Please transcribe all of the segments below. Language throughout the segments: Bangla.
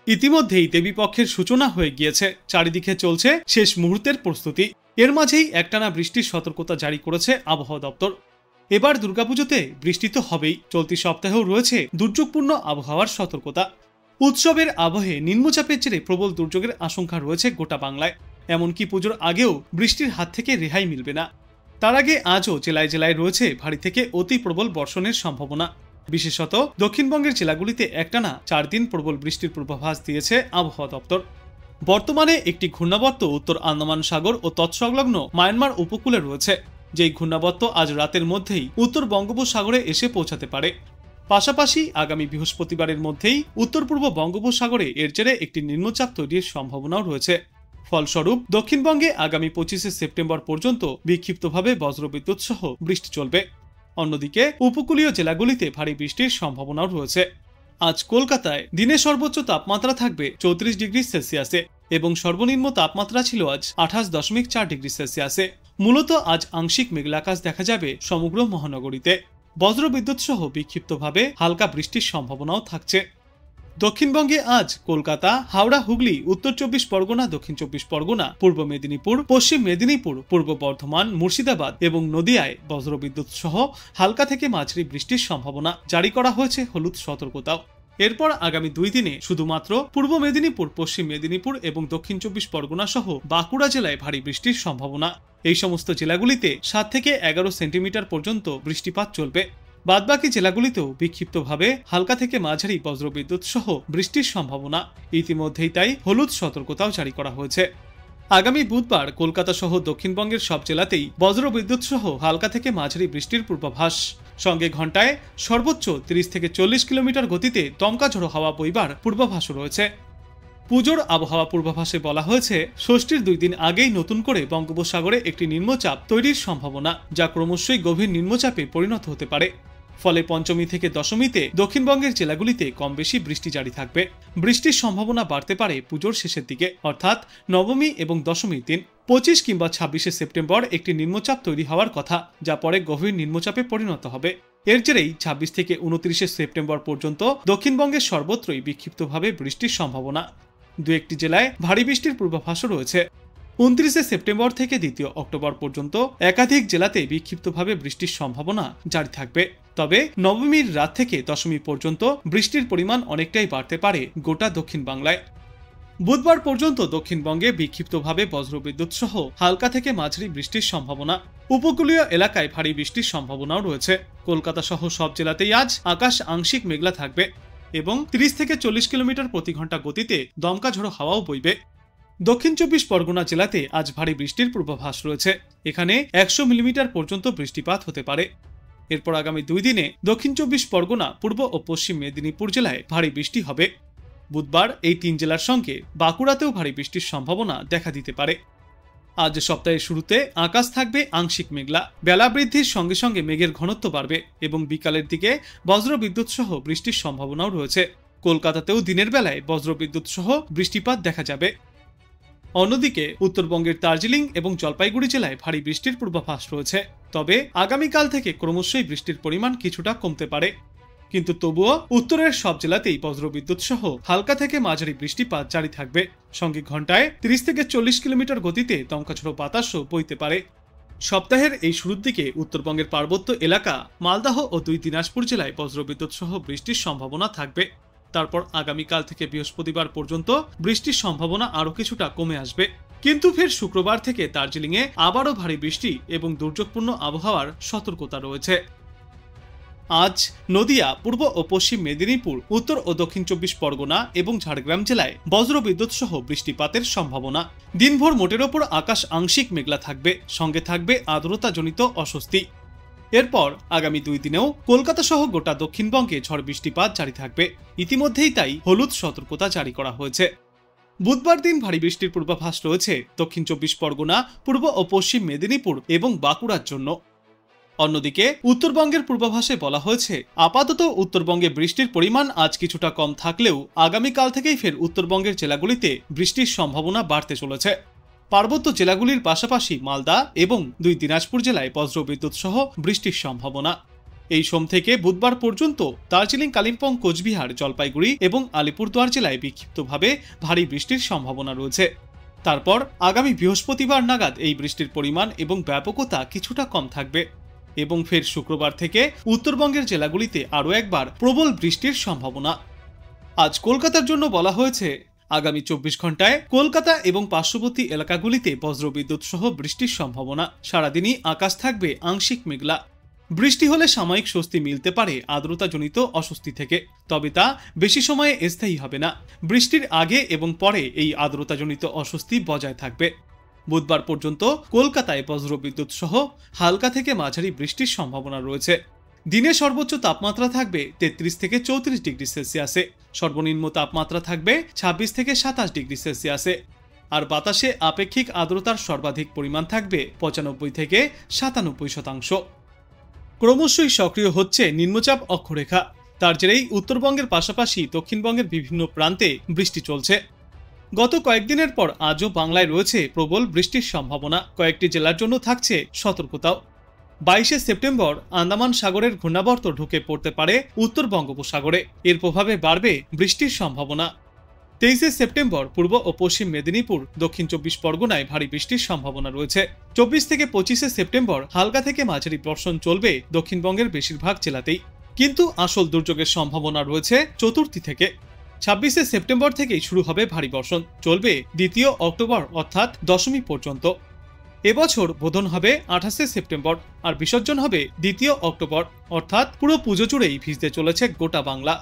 ইতিমধ্যেই দেবীপক্ষের সূচনা হয়ে গিয়েছে, চারিদিকে চলছে শেষ মুহূর্তের প্রস্তুতি। এর মাঝেই একটানা বৃষ্টির সতর্কতা জারি করেছে আবহাওয়া দপ্তর। এবার দুর্গাপুজোতে বৃষ্টি তো হবেই, চলতি সপ্তাহেও রয়েছে দুর্যোগপূর্ণ আবহাওয়ার সতর্কতা। উৎসবের আবহে নিম্নচাপের জেরে প্রবল দুর্যোগের আশঙ্কা রয়েছে গোটা বাংলায়। এমনকি পুজোর আগেও বৃষ্টির হাত থেকে রেহাই মিলবে না। তার আগে আজও জেলায় জেলায় রয়েছে ভারী থেকে অতি প্রবল বর্ষণের সম্ভাবনা। বিশেষত দক্ষিণবঙ্গের জেলাগুলিতে একটানা 4 দিন প্রবল বৃষ্টির পূর্বাভাস দিয়েছে আবহাওয়া দপ্তর। বর্তমানে একটি ঘূর্ণাবর্ত উত্তর আন্দামান সাগর ও তৎসংলগ্ন মায়ানমার উপকূলে রয়েছে, যেই ঘূর্ণাবর্ত আজ রাতের মধ্যেই উত্তর বঙ্গোপসাগরে এসে পৌঁছাতে পারে। পাশাপাশি আগামী বৃহস্পতিবারের মধ্যেই উত্তর পূর্ব বঙ্গোপসাগরে এর জেরে একটি নিম্নচাপ তৈরির সম্ভাবনাও রয়েছে। ফলস্বরূপ দক্ষিণবঙ্গে আগামী 25শে সেপ্টেম্বর পর্যন্ত বিক্ষিপ্তভাবে বজ্রবিদ্যুৎ সহ বৃষ্টি চলবে। অন্যদিকে উপকূলীয় জেলাগুলিতে ভারী বৃষ্টির সম্ভাবনাও রয়েছে। আজ কলকাতায় দিনে সর্বোচ্চ তাপমাত্রা থাকবে 34 ডিগ্রি সেলসিয়াসে এবং সর্বনিম্ন তাপমাত্রা ছিল আজ 28.4 ডিগ্রি সেলসিয়াসে। মূলত আজ আংশিক মেঘলা আকাশ দেখা যাবে সমগ্র মহানগরীতে। বজ্রবিদ্যুৎ সহ বিক্ষিপ্তভাবে হালকা বৃষ্টির সম্ভাবনাও থাকছে। দক্ষিণবঙ্গে আজ কলকাতা, হাওড়া, হুগলি, উত্তর 24 পরগনা, দক্ষিণ 24 পরগনা, পূর্ব মেদিনীপুর, পশ্চিম মেদিনীপুর, পূর্ব বর্ধমান, মুর্শিদাবাদ এবং নদিয়ায় বজ্রবিদ্যুৎ সহ হালকা থেকে মাঝারি বৃষ্টির সম্ভাবনা জারি করা হয়েছে হলুদ সতর্কতাও। এরপর আগামী 2 দিনে শুধুমাত্র পূর্ব মেদিনীপুর, পশ্চিম মেদিনীপুর এবং দক্ষিণ 24 পরগনা সহ বাঁকুড়া জেলায় ভারী বৃষ্টির সম্ভাবনা। এই সমস্ত জেলাগুলিতে 7 থেকে 11 সেন্টিমিটার পর্যন্ত বৃষ্টিপাত চলবে। বাদবাকি জেলাগুলিতেও বিক্ষিপ্তভাবে হালকা থেকে মাঝারি বজ্রবিদ্যুৎ সহ বৃষ্টির সম্ভাবনা। ইতিমধ্যেই তাই হলুদ সতর্কতাও জারি করা হয়েছে। আগামী বুধবার কলকাতা সহ দক্ষিণবঙ্গের সব জেলাতেই বজ্রবিদ্যুৎ সহ হালকা থেকে মাঝারি বৃষ্টির পূর্বাভাস। সঙ্গে ঘন্টায় সর্বোচ্চ 30 থেকে 40 কিলোমিটার গতিতে দমকা ঝোড়ো হাওয়া বইবার পূর্বাভাসও রয়েছে। পুজোর আবহাওয়া পূর্বাভাসে বলা হয়েছে, ষষ্ঠীর 2 দিন আগেই নতুন করে বঙ্গোপসাগরে একটি নিম্নচাপ তৈরির সম্ভাবনা, যা ক্রমশই গভীর নিম্নচাপে পরিণত হতে পারে। ফলে পঞ্চমী থেকে দশমীতে দক্ষিণবঙ্গের জেলাগুলিতে কম বেশি বৃষ্টি জারি থাকবে। বৃষ্টির সম্ভাবনা বাড়তে পারে পুজোর শেষের দিকে, অর্থাৎ নবমী এবং দশমীর দিন। 25 কিংবা 26শে সেপ্টেম্বর একটি নিম্নচাপ তৈরি হওয়ার কথা, যা পরে গভীর নিম্নচাপে পরিণত হবে। এর জেরেই 26 থেকে 29শে সেপ্টেম্বর পর্যন্ত দক্ষিণবঙ্গের সর্বত্রই বিক্ষিপ্তভাবে বৃষ্টির সম্ভাবনা। 2-1টি জেলায় ভারী বৃষ্টির পূর্বাভাসও রয়েছে। 29শে সেপ্টেম্বর থেকে 2 অক্টোবর পর্যন্ত একাধিক জেলাতে বিক্ষিপ্তভাবে বৃষ্টির সম্ভাবনা জারি থাকবে। তবে নবমীর রাত থেকে দশমী পর্যন্ত বৃষ্টির পরিমাণ অনেকটাই বাড়তে পারে গোটা দক্ষিণ বাংলায়। বুধবার পর্যন্ত দক্ষিণবঙ্গে বিক্ষিপ্তভাবে বজ্রবিদ্যুৎ সহ হালকা থেকে মাঝারি বৃষ্টির সম্ভাবনা। উপকূলীয় এলাকায় ভারী বৃষ্টির সম্ভাবনাও রয়েছে। কলকাতা সহ সব জেলাতেই আজ আকাশ আংশিক মেঘলা থাকবে এবং 30 থেকে 40 কিলোমিটার প্রতি ঘন্টা গতিতে দমকা ঝোড়ো হাওয়াও বইবে। দক্ষিণ 24 পরগনা জেলাতে আজ ভারী বৃষ্টির পূর্বাভাস রয়েছে। এখানে 100 মিলিমিটার পর্যন্ত বৃষ্টিপাত হতে পারে। এরপর আগামী 2 দিনে দক্ষিণ 24 পরগনা, পূর্ব ও পশ্চিম মেদিনীপুর জেলায় ভারী বৃষ্টি হবে। বুধবার এই 3 জেলার সঙ্গে বাঁকুড়াতেও ভারী বৃষ্টির সম্ভাবনা দেখা দিতে পারে। আজ সপ্তাহের শুরুতে আকাশ থাকবে আংশিক মেঘলা। বেলা বৃদ্ধির সঙ্গে সঙ্গে মেঘের ঘনত্ব বাড়বে এবং বিকালের দিকে বজ্রবিদ্যুৎ সহ বৃষ্টির সম্ভাবনাও রয়েছে। কলকাতাতেও দিনের বেলায় বজ্রবিদ্যুৎ সহ বৃষ্টিপাত দেখা যাবে। অন্যদিকে উত্তরবঙ্গের দার্জিলিং এবং জলপাইগুড়ি জেলায় ভারী বৃষ্টির পূর্বাভাস রয়েছে। তবে আগামীকাল থেকে ক্রমশই বৃষ্টির পরিমাণ কিছুটা কমতে পারে, কিন্তু তবুও উত্তরের সব জেলাতেই বজ্রবিদ্যুৎ সহ হালকা থেকে মাঝারি বৃষ্টিপাত জারি থাকবে। সঙ্গে ঘন্টায় 30 থেকে 40 কিলোমিটার গতিতে দমকাঝোড়ো বাতাসও বইতে পারে। সপ্তাহের এই শুরুর দিকে উত্তরবঙ্গের পার্বত্য এলাকা, মালদহ ও 2 দিনাজপুর জেলায় বজ্রবিদ্যুৎ সহ বৃষ্টির সম্ভাবনা থাকবে। তারপর আগামীকাল থেকে বৃহস্পতিবার পর্যন্ত বৃষ্টির সম্ভাবনা আরও কিছুটা কমে আসবে। কিন্তু ফের শুক্রবার থেকে দার্জিলিংয়ে আবারও ভারী বৃষ্টি এবং দুর্যোগপূর্ণ আবহাওয়ার সতর্কতা রয়েছে। আজ নদিয়া, পূর্ব ও পশ্চিম মেদিনীপুর, উত্তর ও দক্ষিণ 24 পরগনা এবং ঝাড়গ্রাম জেলায় বজ্রবিদ্যুৎ সহ বৃষ্টিপাতের সম্ভাবনা। দিনভর মোটের ওপর আকাশ আংশিক মেঘলা থাকবে, সঙ্গে থাকবে আর্দ্রতাজনিত অস্বস্তি। এরপর আগামী 2 দিনেও কলকাতা সহ গোটা দক্ষিণবঙ্গে ঝড় বৃষ্টিপাত জারি থাকবে। ইতিমধ্যেই তাই হলুদ সতর্কতা জারি করা হয়েছে। বুধবার দিন ভারী বৃষ্টির পূর্বাভাস রয়েছে দক্ষিণ 24 পরগনা, পূর্ব ও পশ্চিম মেদিনীপুর এবং বাঁকুড়ার জন্য। অন্যদিকে উত্তরবঙ্গের পূর্বাভাসে বলা হয়েছে, আপাতত উত্তরবঙ্গে বৃষ্টির পরিমাণ আজ কিছুটা কম থাকলেও আগামীকাল থেকেই ফের উত্তরবঙ্গের জেলাগুলিতে বৃষ্টির সম্ভাবনা বাড়তে চলেছে। পার্বত্য জেলাগুলির পাশাপাশি মালদা এবং 2 দিনাজপুর জেলায় বজ্রবিদ্যুৎ সহ বৃষ্টির সম্ভাবনা। এই সোম থেকে বুধবার পর্যন্ত দার্জিলিং, কালিম্পং, কোচবিহার, জলপাইগুড়ি এবং আলিপুরদুয়ার জেলায় বিক্ষিপ্তভাবে ভারী বৃষ্টির সম্ভাবনা রয়েছে। তারপর আগামী বৃহস্পতিবার নাগাদ এই বৃষ্টির পরিমাণ এবং ব্যাপকতা কিছুটা কম থাকবে এবং ফের শুক্রবার থেকে উত্তরবঙ্গের জেলাগুলিতে আরও একবার প্রবল বৃষ্টির সম্ভাবনা। আজ কলকাতার জন্য বলা হয়েছে আগামী 24 ঘন্টায় কলকাতা এবং পার্শ্ববর্তী এলাকাগুলিতে বজ্রবিদ্যুৎ সহ বৃষ্টির সম্ভাবনা। সারাদিনই আকাশ থাকবে আংশিক মেঘলা। বৃষ্টি হলে সাময়িক স্বস্তি মিলতে পারে আর্দ্রতাজনিত অস্বস্তি থেকে, তবে তা বেশি সময়ে স্থায়ী হবে না। বৃষ্টির আগে এবং পরে এই আর্দ্রতাজনিত অস্বস্তি বজায় থাকবে। বুধবার পর্যন্ত কলকাতায় বজ্রবিদ্যুৎ সহ হালকা থেকে মাঝারি বৃষ্টির সম্ভাবনা রয়েছে। দিনে সর্বোচ্চ তাপমাত্রা থাকবে 33 থেকে 34 ডিগ্রি সেলসিয়াসে, সর্বনিম্ন তাপমাত্রা থাকবে 26 থেকে 27 ডিগ্রি সেলসিয়াসে, আর বাতাসে আপেক্ষিক আর্দ্রতার সর্বাধিক পরিমাণ থাকবে 95 থেকে 97%। ক্রমশই সক্রিয় হচ্ছে নিম্নচাপ অক্ষরেখা। তার জেরেই উত্তরবঙ্গের পাশাপাশি দক্ষিণবঙ্গের বিভিন্ন প্রান্তে বৃষ্টি চলছে। গত কয়েকদিনের পর আজও বাংলায় রয়েছে প্রবল বৃষ্টির সম্ভাবনা। কয়েকটি জেলার জন্য থাকছে সতর্কতাও। 22 সেপ্টেম্বর আন্দামান সাগরের ঘূর্ণাবর্ত ঢুকে পড়তে পারে উত্তর বঙ্গোপসাগরে। এর প্রভাবে বাড়বে বৃষ্টির সম্ভাবনা। 23 সেপ্টেম্বর পূর্ব ও পশ্চিম মেদিনীপুর, দক্ষিণ 24 পরগনায় ভারী বৃষ্টির সম্ভাবনা রয়েছে। 24 থেকে 25 সেপ্টেম্বর হালকা থেকে মাঝারি বর্ষণ চলবে দক্ষিণবঙ্গের বেশিরভাগ জেলাতেই, কিন্তু আসল দুর্যোগের সম্ভাবনা রয়েছে চতুর্থী থেকে। 26 সেপ্টেম্বর থেকেই শুরু হবে ভারী বর্ষণ, চলবে 2 অক্টোবর অর্থাৎ দশমী পর্যন্ত। এবছর বোধন হবে 28 সেপ্টেম্বর আর বিসর্জন হবে 2 অক্টোবর, অর্থাৎ পুরো পুজো জুড়েই ভিজতে চলেছে গোটা বাংলা।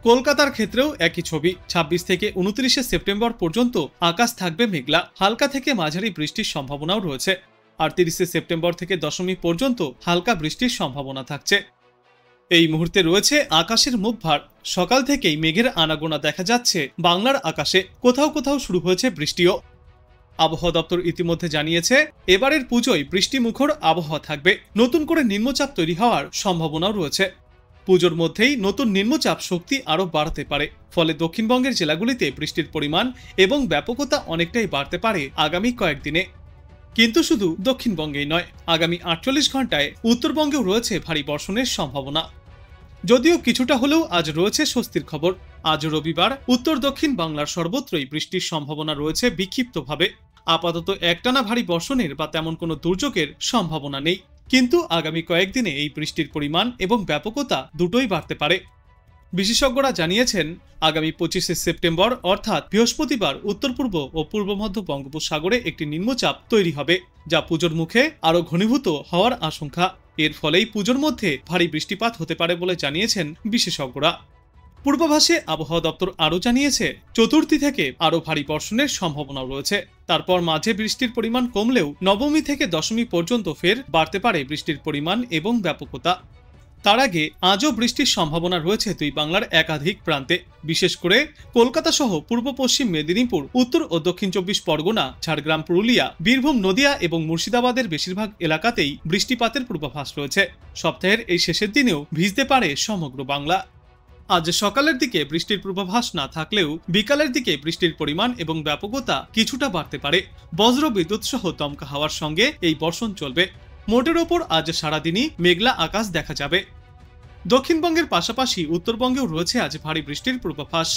কলকাতার ক্ষেত্রেও একই ছবি। 26 থেকে 29 সেপ্টেম্বর পর্যন্ত আকাশ থাকবে মেঘলা, হালকা থেকে মাঝারি বৃষ্টির সম্ভাবনাও রয়েছে। আর 30 সেপ্টেম্বর থেকে দশমী পর্যন্ত হালকা বৃষ্টির সম্ভাবনা থাকছে। এই মুহূর্তে রয়েছে আকাশের মুখ ভার। সকাল থেকেই মেঘের আনাগোনা দেখা যাচ্ছে বাংলার আকাশে। কোথাও কোথাও শুরু হয়েছে বৃষ্টিও। আবহাওয়া দপ্তর ইতিমধ্যে জানিয়েছে এবারের পুজোয় বৃষ্টিমুখর আবহাওয়া থাকবে। নতুন করে নিম্নচাপ তৈরি হওয়ার সম্ভাবনাও রয়েছে। পুজোর মধ্যেই নতুন নিম্নচাপ শক্তি আরও বাড়তে পারে। ফলে দক্ষিণবঙ্গের জেলাগুলিতে বৃষ্টির পরিমাণ এবং ব্যাপকতা অনেকটাই বাড়তে পারে আগামী কয়েকদিনে। কিন্তু শুধু দক্ষিণবঙ্গেই নয়, আগামী 48 ঘন্টায় উত্তরবঙ্গেও রয়েছে ভারী বর্ষণের সম্ভাবনা। যদিও কিছুটা হলেও আজ রয়েছে স্বস্তির খবর। আজ রবিবার উত্তর দক্ষিণ বাংলার সর্বত্রই বৃষ্টির সম্ভাবনা রয়েছে বিক্ষিপ্তভাবে। আপাতত একটানা ভারী বর্ষণের বা তেমন কোনো দুর্যোগের সম্ভাবনা নেই, কিন্তু আগামী কয়েকদিনে এই বৃষ্টির পরিমাণ এবং ব্যাপকতা দুটোই বাড়তে পারে। বিশেষজ্ঞরা জানিয়েছেন আগামী 25 সেপ্টেম্বর অর্থাৎ বৃহস্পতিবার উত্তর পূর্ব ও পূর্ব মধ্য বঙ্গোপসাগরে একটি নিম্নচাপ তৈরি হবে, যা পুজোর মুখে আরও ঘনীভূত হওয়ার আশঙ্কা। এর ফলেই পুজোর মধ্যে ভারী বৃষ্টিপাত হতে পারে বলে জানিয়েছেন বিশেষজ্ঞরা। পূর্বাভাসে আবহাওয়া দপ্তর আরও জানিয়েছে চতুর্থী থেকে আরও ভারী বর্ষণের সম্ভাবনাও রয়েছে। তারপর মাঝে বৃষ্টির পরিমাণ কমলেও নবমী থেকে দশমী পর্যন্ত ফের বাড়তে পারে বৃষ্টির পরিমাণ এবং ব্যাপকতা। তার আগে আজও বৃষ্টির সম্ভাবনা রয়েছে দুই বাংলার একাধিক প্রান্তে, বিশেষ করে কলকাতা সহ পূর্ব পশ্চিম মেদিনীপুর, উত্তর ও দক্ষিণ 24 পরগনা, ঝাড়গ্রাম, পুরুলিয়া, বীরভূম, নদিয়া এবং মুর্শিদাবাদের বেশিরভাগ এলাকাতেই বৃষ্টিপাতের পূর্বাভাস রয়েছে। সপ্তাহের এই শেষের দিনেও ভিজতে পারে সমগ্র বাংলা। আজ সকালের দিকে বৃষ্টির পূর্বাভাস না থাকলেও বিকালের দিকে বৃষ্টির পরিমাণ এবং ব্যাপকতা কিছুটা বাড়তে পারে। বজ্র বিদ্যুৎ সহ দমকা হাওয়ার সঙ্গে এই বর্ষণ চলবে। মোটের ওপর আজ সারাদিনই মেঘলা আকাশ দেখা যাবে। দক্ষিণবঙ্গের পাশাপাশি উত্তরবঙ্গেও রয়েছে আজ ভারী বৃষ্টির পূর্বাভাস।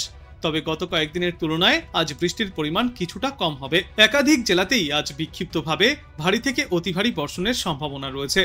তবে গত কয়েকদিনের তুলনায় আজ বৃষ্টির পরিমাণ কিছুটা কম হবে। একাধিক জেলাতেই আজ বিক্ষিপ্তভাবে ভারী থেকে অতি ভারী বর্ষণের সম্ভাবনা রয়েছে।